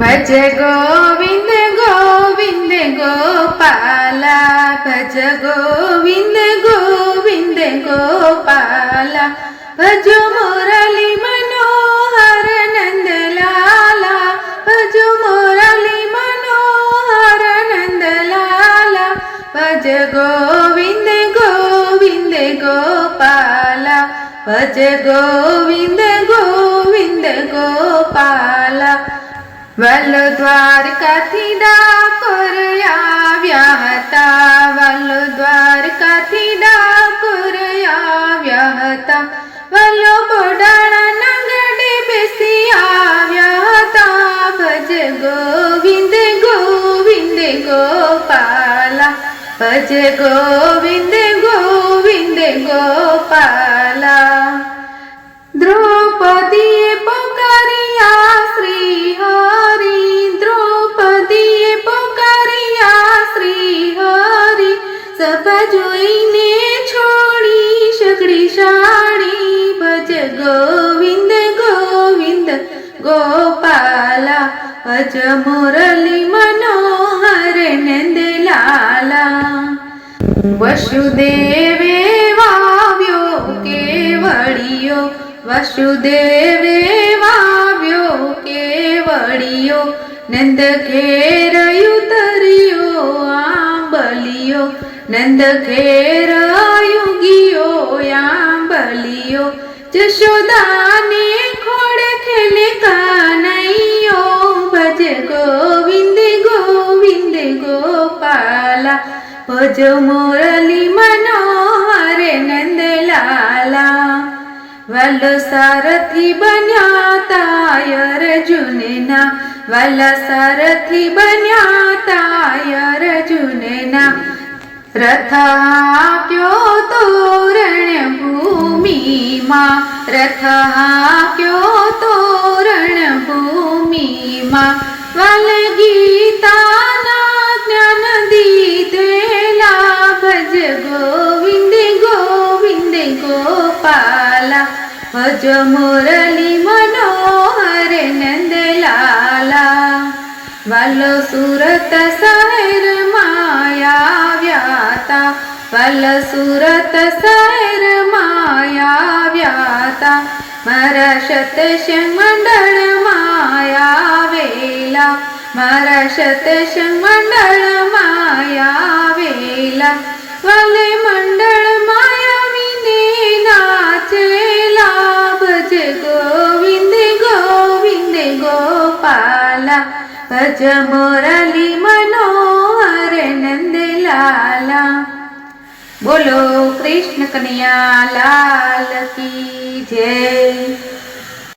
भज गोविंद गोविंद गोपाला, भज गोविंद गोविंद गोपाला, भजो मुरली मनोहर नंद लाला, भजो मुरली मनोहर नंद लाला, भज गोविंद गोविंद गोपाला, भज गोविंद गोविंद गोपाला। वल द्वारकाथी ડાકોર આવ્યા હતા, વલ દ્વારકાથી ડાકોર આવ્યા હતા, વલો બોડાણા ગઢે બેસી આવ્યા હતા, ભજ ગોવિંદ ગોવિંદ ગોપાલા, ભજ ગોવિંદ ગોવિંદ ગોપાલા। દ્રૌપદીએ પોકાર્યા શ્રી હરિ, દ્રૌપદીએ પોકાર્યા શ્રી હરિ, સભા જોઈને છોડી સગડી સાડી, ભજ ગોવિંદ ગોવિંદ ગોપાલા, ભજ મુરલી મનોહર નંદ લાલા। વસુદેવે વાવ્યો કેવડિયો, વસુદેવે વાવ્યો કેવડિયો, નંદ ઘેર ઉતર્યો આંબલિયો, નંદ ઘેર યુગિયો આંબલિયો, જશોદાને ખોડે ખેલે કાનૈયો, ભજ ગોવિંદ ગોવિંદ ગોપાલા, ભજ મુરલી મનોહર નંદ લાલા। વલ સારથી બન્યા તા અર્જુનના, વલ સારથી બન્યા તા અર્જુનના, રથ હાંક્યો તોરણ ભૂમિમાં, રથ હાંક્યો તોરણ ભૂમિમાં, વલ ગીતાના જ્ઞાન દીધેલા, ભજ ગોવિંદ ગોવિંદ ગોપાલા, ભજ મુરલી મનોહર નંદ લાલા। વાલો સુરત શહેરમાં આવ્યા તા, વાલ સુરત શહેરમાં આવ્યા તા, મારા સત્સંગ મંડળમાં આવેલા, મારા સત્સંગ મંડળમાં આવેલા, વાલે મંડળમાં આવીને નાચેલા, ભજ ગોવિંદ ગોવિંદ ગોપાલા, ભજ મુરલી મનોહર નંદ લાલા। બોલો કૃષ્ણ કનૈયા લાલ કી જય।